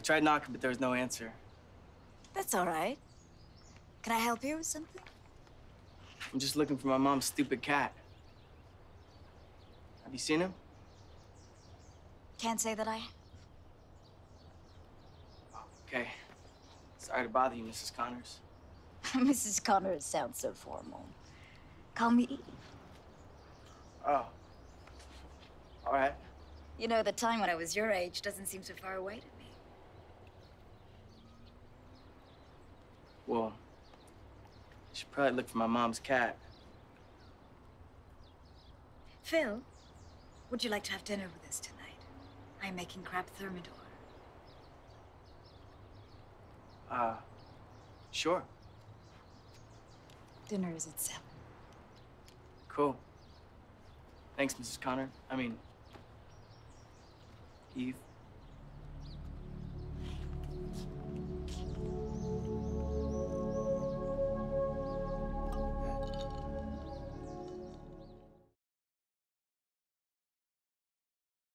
I tried knocking, but there was no answer. That's all right. Can I help you with something? I'm just looking for my mom's stupid cat. Have you seen him? Can't say that I have. Oh, okay. Sorry to bother you, Mrs. Connors. Mrs. Connors sounds so formal. Call me Eve. Oh. All right. You know, the time when I was your age doesn't seem so far away to me. Well, I should probably look for my mom's cat. Phil, would you like to have dinner with us tonight? I'm making crab thermidor. Sure. Dinner is at 7. Cool. Thanks, Mrs. Connor. I mean, Eve.